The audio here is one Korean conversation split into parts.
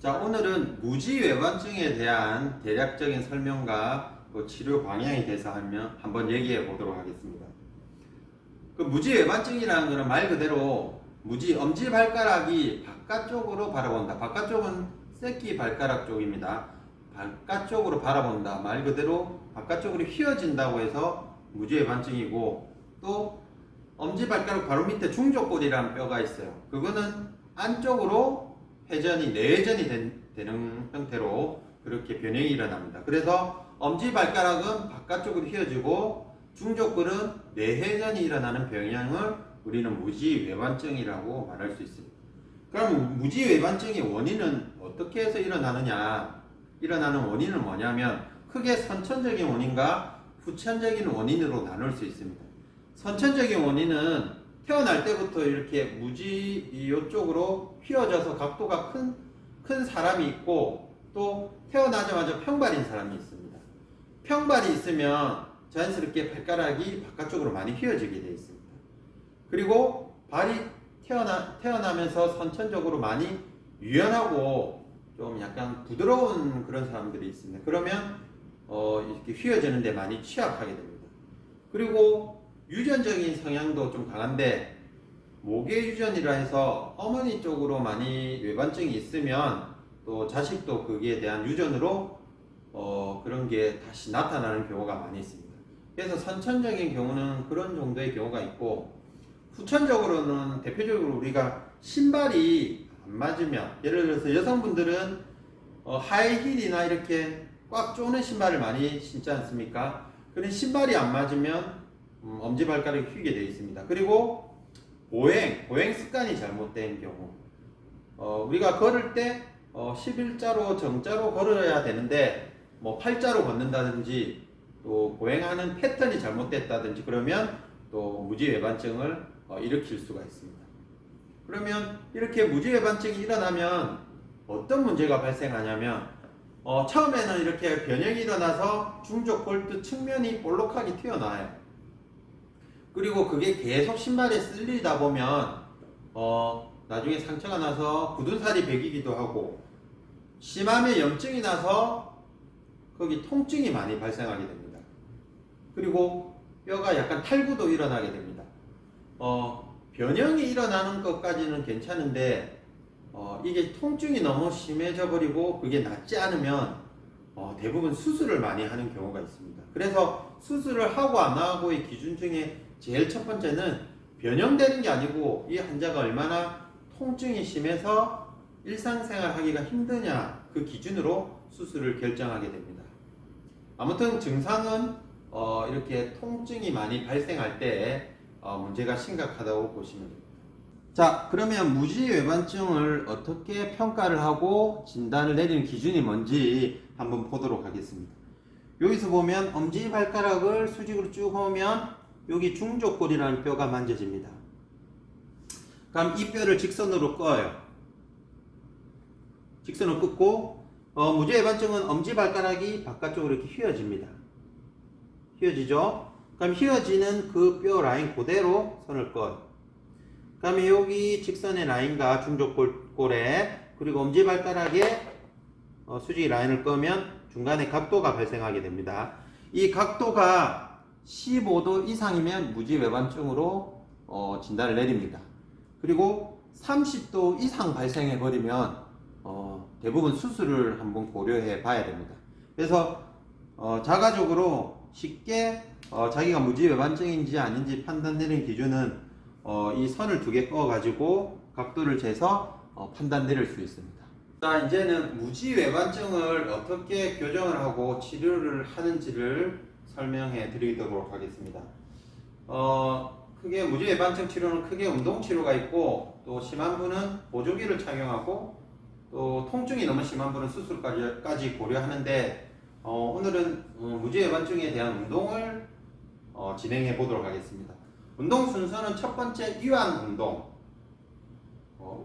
자, 오늘은 무지외반증에 대한 대략적인 설명과 그 치료 방향에 대해서 한번 얘기해 보도록 하겠습니다. 그 무지외반증이라는 것은 말 그대로 엄지발가락이 바깥쪽으로 바라본다. 바깥쪽은 새끼 발가락 쪽입니다. 바깥쪽으로 바라본다. 말 그대로 바깥쪽으로 휘어진다고 해서 무지외반증이고, 또 엄지발가락 바로 밑에 중족골이라는 뼈가 있어요. 그거는 안쪽으로 회전이 내회전이 되는 형태로 그렇게 변형이 일어납니다. 그래서 엄지발가락은 바깥쪽으로 휘어지고 중족골은 내회전이 일어나는 병형을 우리는 무지외반증이라고 말할 수 있습니다. 그럼 무지외반증의 원인은 어떻게 해서 일어나는 원인은 뭐냐면 크게 선천적인 원인과 후천적인 원인으로 나눌 수 있습니다. 선천적인 원인은 태어날 때부터 이렇게 무지 이쪽으로 휘어져서 각도가 큰 사람이 있고, 또 태어나자마자 평발인 사람이 있습니다. 평발이 있으면 자연스럽게 발가락이 바깥쪽으로 많이 휘어지게 되어 있습니다. 그리고 발이 태어나면서 선천적으로 많이 유연하고 좀 약간 부드러운 그런 사람들이 있습니다. 그러면 이렇게 휘어지는 데 많이 취약하게 됩니다. 그리고 유전적인 성향도 좀 강한데, 모계 유전이라 해서 어머니 쪽으로 많이 외반증이 있으면 또 자식도 거기에 대한 유전으로 그런 게 다시 나타나는 경우가 많이 있습니다. 그래서 선천적인 경우는 그런 정도의 경우가 있고, 후천적으로는 대표적으로 우리가 신발이 안 맞으면, 예를 들어서 여성분들은 하이힐이나 이렇게 꽉 조는 신발을 많이 신지 않습니까? 그런 신발이 안 맞으면 엄지발가락이 휘게 되어 있습니다. 그리고 보행 습관이 잘못된 경우, 우리가 걸을 때 11자로 정자로 걸어야 되는데 뭐 8자로 걷는다든지, 또 보행하는 패턴이 잘못됐다든지, 그러면 또 무지외반증을 일으킬 수가 있습니다. 그러면 이렇게 무지외반증이 일어나면 어떤 문제가 발생하냐면, 처음에는 이렇게 변형이 일어나서 중족골 측면이 볼록하게 튀어나와요. 그리고 그게 계속 신발에 쓸리다 보면 나중에 상처가 나서 굳은 살이 배기기도 하고, 심하면 염증이 나서 거기 통증이 많이 발생하게 됩니다. 그리고 뼈가 약간 탈구도 일어나게 됩니다. 변형이 일어나는 것까지는 괜찮은데 이게 통증이 너무 심해져 버리고 그게 낫지 않으면 대부분 수술을 많이 하는 경우가 있습니다. 그래서 수술을 하고 안 하고의 기준 중에 제일 첫 번째는 변형되는 게 아니고 이 환자가 얼마나 통증이 심해서 일상생활 하기가 힘드냐, 그 기준으로 수술을 결정하게 됩니다. 아무튼 증상은 이렇게 통증이 많이 발생할 때 문제가 심각하다고 보시면 됩니다. 자, 그러면 무지외반증을 어떻게 평가를 하고 진단을 내리는 기준이 뭔지 한번 보도록 하겠습니다. 여기서 보면 엄지발가락을 수직으로 쭉 오면 여기 중족골이라는 뼈가 만져집니다. 그럼 이 뼈를 직선으로 꺼요. 직선으로 끊고 무지외반증은 엄지발가락이 바깥쪽으로 이렇게 휘어집니다. 휘어지죠? 그럼 휘어지는 그 뼈 라인 그대로 선을 꺼요. 그다음에 여기 직선의 라인과 중족골에, 그리고 엄지발가락에 수직 라인을 끄면 중간에 각도가 발생하게 됩니다. 이 각도가 15도 이상이면 무지외반증으로 진단을 내립니다. 그리고 30도 이상 발생해 버리면 대부분 수술을 한번 고려해 봐야 됩니다. 그래서 자가적으로 쉽게 자기가 무지외반증인지 아닌지 판단되는 기준은 이 선을 두 개 꺼 가지고 각도를 재서 판단 내릴 수 있습니다. 자, 이제는 무지외반증을 어떻게 교정을 하고 치료를 하는지를 설명해 드리도록 하겠습니다. 크게 무지외반증 치료는 크게 운동 치료가 있고, 또 심한 분은 보조기를 착용하고, 또 통증이 너무 심한 분은 수술까지 고려하는데, 오늘은 무지외반증에 대한 운동을 진행해 보도록 하겠습니다. 운동 순서는 첫 번째 이완 운동,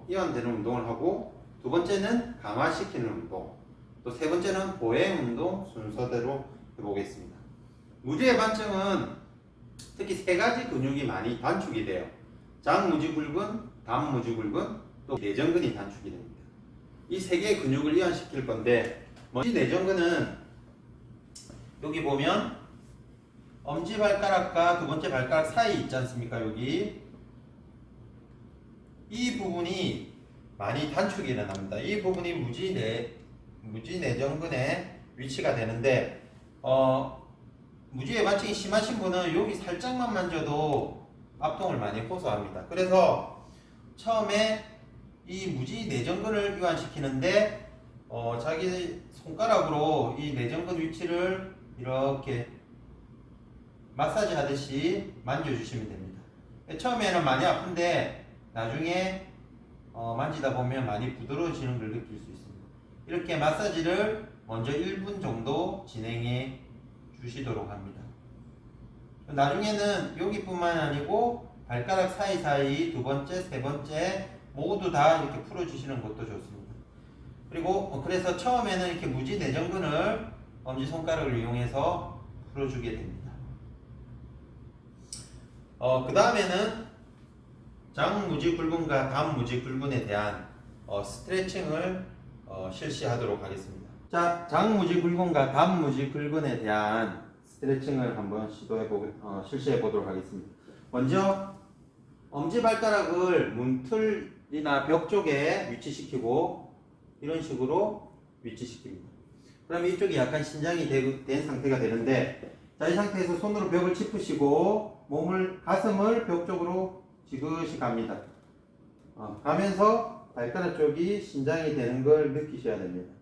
이완되는 운동을 하고, 두 번째는 강화시키는 운동, 또 세 번째는 보행 운동 순서대로 해보겠습니다. 무지외반증은 특히 세 가지 근육이 많이 단축이 돼요. 장무지굴근, 담무지굴근, 또 내전근이 단축이 됩니다. 이 세 개의 근육을 이완시킬 건데, 무지 내전근은 여기 보면 엄지발가락과 두 번째 발가락 사이 있지 않습니까? 여기 이 부분이 많이 단축이 일어납니다. 이 부분이 무지내전근의 위치가 되는데, 무지외반증이 심하신 분은 여기 살짝만 만져도 압통을 많이 호소합니다. 그래서 처음에 이 무지내전근을 이완시키는데 자기 손가락으로 이 내전근 위치를 이렇게 마사지 하듯이 만져주시면 됩니다. 처음에는 많이 아픈데 나중에 만지다 보면 많이 부드러워지는 걸 느낄 수 있습니다. 이렇게 마사지를 먼저 1분 정도 진행해 주시도록 합니다. 나중에는 여기뿐만 아니고 발가락 사이사이 두 번째, 세 번째 모두 다 이렇게 풀어주시는 것도 좋습니다. 그리고 그래서 처음에는 이렇게 무지내전근을 엄지손가락을 이용해서 풀어주게 됩니다. 그 다음에는 장무지굴근과 단무지굴근에 대한 스트레칭을 실시하도록 하겠습니다. 자, 장무지굴근과 단무지굴근에 대한 스트레칭을 한번 실시해 보도록 하겠습니다. 먼저 엄지발가락을 문틀이나 벽 쪽에 위치시키고 이런 식으로 위치시킵니다. 그러면 이쪽이 약간 신장이 된 상태가 되는데, 자, 이 상태에서 손으로 벽을 짚으시고 가슴을 벽 쪽으로 지그시 갑니다. 가면서 발가락 쪽이 신장이 되는 걸 느끼셔야 됩니다.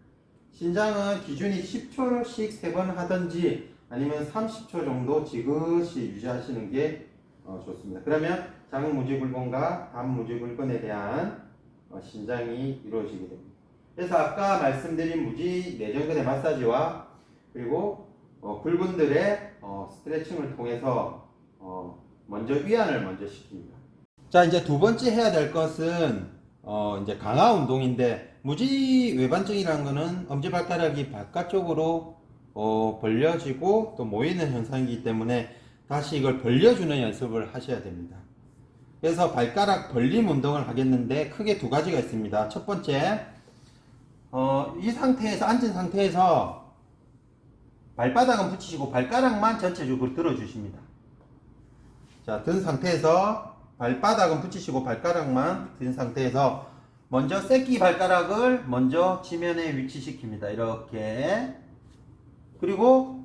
신장은 기준이 10초씩 3번 하든지 아니면 30초 정도 지그시 유지하시는 게 좋습니다. 그러면 장무지굴근과 단무지굴근에 대한 신장이 이루어지게 됩니다. 그래서 아까 말씀드린 무지내전근의 마사지와 그리고 굴근들의 스트레칭을 통해서 먼저 위안을 먼저 시킵니다. 자, 이제 두 번째 해야 될 것은 이제 강화 운동인데, 무지외반증이라는 것은 엄지발가락이 바깥쪽으로 벌려지고 또 모이는 현상이기 때문에 다시 이걸 벌려주는 연습을 하셔야 됩니다. 그래서 발가락 벌림 운동을 하겠는데 크게 두 가지가 있습니다. 첫 번째, 이 상태에서 앉은 상태에서 발바닥은 붙이시고 발가락만 전체적으로 들어주십니다. 자, 든 상태에서 발바닥은 붙이시고 발가락만 든 상태에서 먼저 새끼 발가락을 먼저 지면에 위치시킵니다. 이렇게. 그리고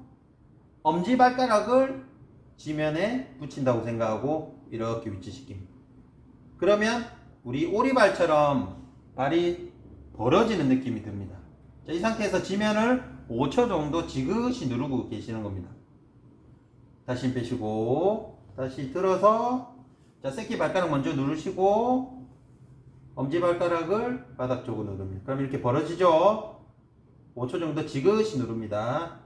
엄지발가락을 지면에 붙인다고 생각하고 이렇게 위치시킵니다. 그러면 우리 오리발처럼 발이 벌어지는 느낌이 듭니다. 자, 이 상태에서 지면을 5초 정도 지그시 누르고 계시는 겁니다. 다시 힘 빼시고 다시 들어서, 자, 새끼 발가락 먼저 누르시고 엄지발가락을 바닥 쪽으로 누릅니다. 그럼 이렇게 벌어지죠? 5초 정도 지그시 누릅니다.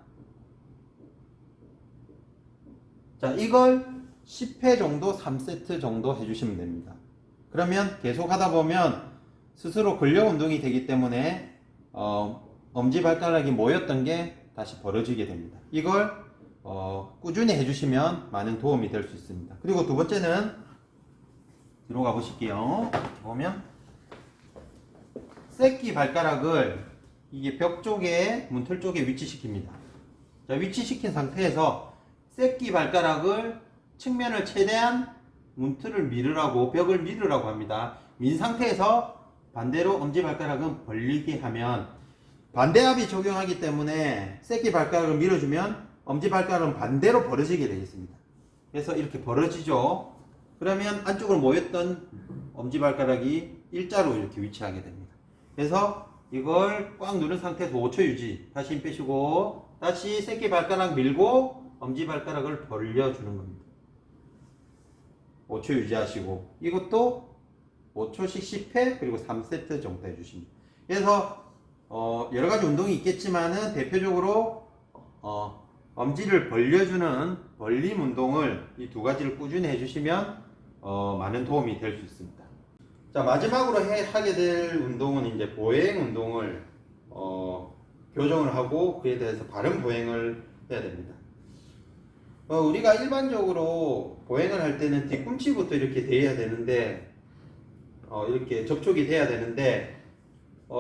자, 이걸 10회 정도 3세트 정도 해주시면 됩니다. 그러면 계속 하다 보면 스스로 근력 운동이 되기 때문에 엄지발가락이 모였던 게 다시 벌어지게 됩니다. 이걸 꾸준히 해주시면 많은 도움이 될 수 있습니다. 그리고 두 번째는 뒤로 가보실게요. 보면 새끼 발가락을 이게 벽 쪽에, 문틀 쪽에 위치시킵니다. 자, 위치시킨 상태에서 새끼 발가락을 측면을 최대한 문틀을 밀으라고, 벽을 밀으라고 합니다. 민 상태에서 반대로 엄지발가락은 벌리게 하면 반대압이 적용하기 때문에 새끼 발가락을 밀어주면 엄지발가락은 반대로 벌어지게 되겠습니다. 그래서 이렇게 벌어지죠. 그러면 안쪽으로 모였던 엄지발가락이 일자로 이렇게 위치하게 됩니다. 그래서 이걸 꽉 누른 상태에서 5초 유지, 다시 힘 빼시고 다시 새끼 발가락 밀고 엄지발가락을 벌려주는 겁니다. 5초 유지하시고 이것도 5초씩 10회 그리고 3세트 정도 해주십니다. 그래서 여러가지 운동이 있겠지만은 대표적으로 엄지를 벌려주는 벌림 운동을 이 두 가지를 꾸준히 해주시면 많은 도움이 될 수 있습니다. 자, 마지막으로 하게 될 운동은 이제 보행 운동을 교정을 하고 그에 대해서 바른 보행을 해야 됩니다. 우리가 일반적으로 보행을 할 때는 뒤꿈치부터 이렇게 대야 되는데 이렇게 접촉이 돼야 되는데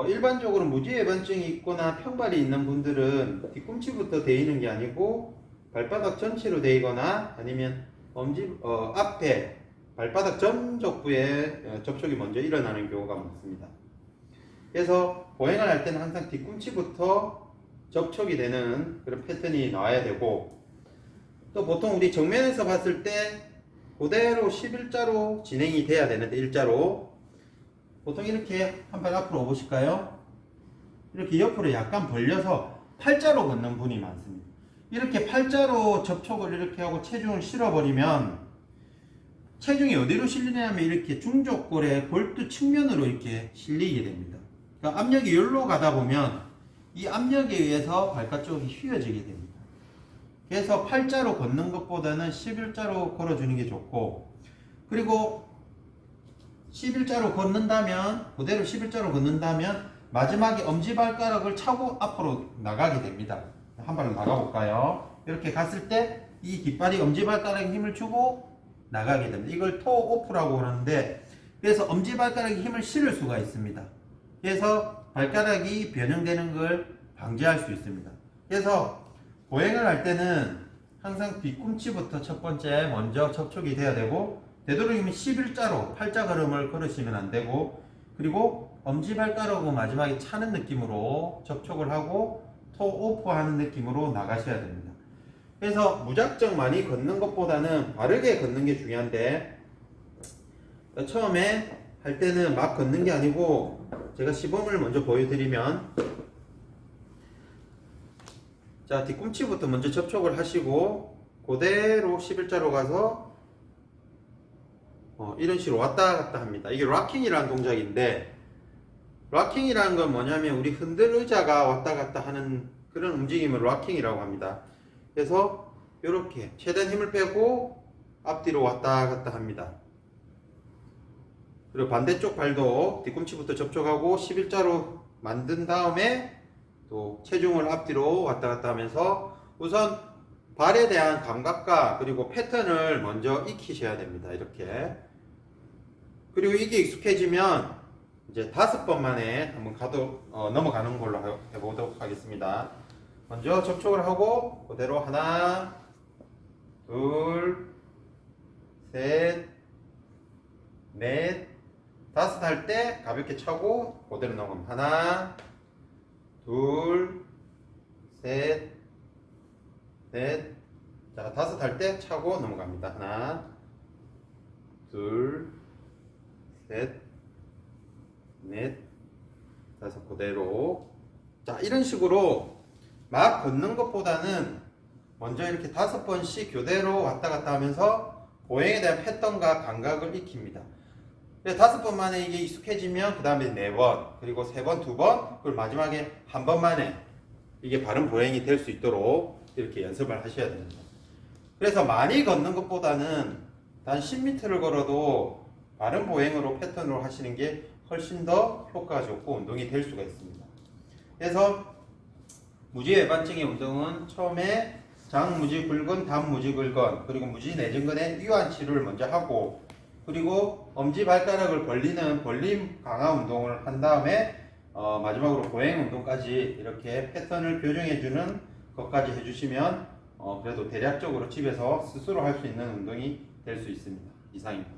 일반적으로 무지외반증이 있거나 평발이 있는 분들은 뒤꿈치부터 데이는 게 아니고 발바닥 전체로 데이거나 아니면 앞에 발바닥 전족부에 접촉이 먼저 일어나는 경우가 많습니다. 그래서 보행을 할 때는 항상 뒤꿈치부터 접촉이 되는 그런 패턴이 나와야 되고, 또 보통 우리 정면에서 봤을 때 그대로 11자로 진행이 돼야 되는데, 일자로 보통 이렇게 한 발 앞으로 오보실까요? 이렇게 옆으로 약간 벌려서 팔자로 걷는 분이 많습니다. 이렇게 팔자로 접촉을 이렇게 하고 체중을 실어버리면 체중이 어디로 실리냐면 이렇게 중족골의 골두 측면으로 이렇게 실리게 됩니다. 그러니까 압력이 여기로 가다 보면 이 압력에 의해서 발끝 쪽이 휘어지게 됩니다. 그래서 팔자로 걷는 것보다는 11자로 걸어주는 게 좋고, 그리고 11자로 걷는다면, 그대로 11자로 걷는다면 마지막에 엄지발가락을 차고 앞으로 나가게 됩니다. 한 발로 나가볼까요? 이렇게 갔을 때 이 뒷발이 엄지발가락에 힘을 주고 나가게 됩니다. 이걸 토 오프라고 하는데, 그래서 엄지발가락에 힘을 실을 수가 있습니다. 그래서 발가락이 변형되는 걸 방지할 수 있습니다. 그래서 보행을 할 때는 항상 뒤꿈치부터 첫 번째 먼저 접촉이 돼야 되고, 되도록이면 11자로 팔자 걸음을 걸으시면 안 되고, 그리고 엄지발가락으로 마지막에 차는 느낌으로 접촉을 하고 토 오프 하는 느낌으로 나가셔야 됩니다. 그래서 무작정 많이 걷는 것보다는 바르게 걷는 게 중요한데, 처음에 할 때는 막 걷는 게 아니고, 제가 시범을 먼저 보여드리면, 자, 뒤꿈치부터 먼저 접촉을 하시고 그대로 11자로 가서 이런 식으로 왔다 갔다 합니다. 이게 락킹이라는 동작인데, 락킹이라는 건 뭐냐면 우리 흔들 의자가 왔다 갔다 하는 그런 움직임을 락킹이라고 합니다. 그래서 이렇게 최대한 힘을 빼고 앞뒤로 왔다 갔다 합니다. 그리고 반대쪽 발도 뒤꿈치부터 접촉하고 11자로 만든 다음에 또 체중을 앞뒤로 왔다 갔다 하면서 우선 발에 대한 감각과 그리고 패턴을 먼저 익히셔야 됩니다. 이렇게. 그리고 이게 익숙해지면 이제 5번 만에 한번 넘어가는 걸로 해보도록 하겠습니다. 먼저 접촉을 하고 그대로 하나, 둘, 셋, 넷, 5 할 때 가볍게 차고 그대로 넘어갑니다. 하나, 둘, 셋, 넷. 자, 5 할 때 차고 넘어갑니다. 하나, 둘, 셋, 넷, 5 그대로. 자, 이런 식으로 막 걷는 것보다는 먼저 이렇게 5번씩 교대로 왔다 갔다 하면서 보행에 대한 패턴과 감각을 익힙니다. 5번 만에 이게 익숙해지면 그 다음에 4번, 그리고 3번, 2번, 그리고 마지막에 한 번 만에 이게 바른 보행이 될 수 있도록 이렇게 연습을 하셔야 됩니다. 그래서 많이 걷는 것보다는 단 10m를 걸어도 바른 보행으로 패턴으로 하시는 게 훨씬 더 효과가 좋고 운동이 될 수가 있습니다. 그래서 무지외반증의 운동은 처음에 장무지 굴근, 단무지 굴근, 그리고 무지 내전근의 이완 치료를 먼저 하고, 그리고 엄지발가락을 벌리는 벌림 강화 운동을 한 다음에 마지막으로 보행 운동까지 이렇게 패턴을 교정해주는 것까지 해주시면 그래도 대략적으로 집에서 스스로 할 수 있는 운동이 될 수 있습니다. 이상입니다.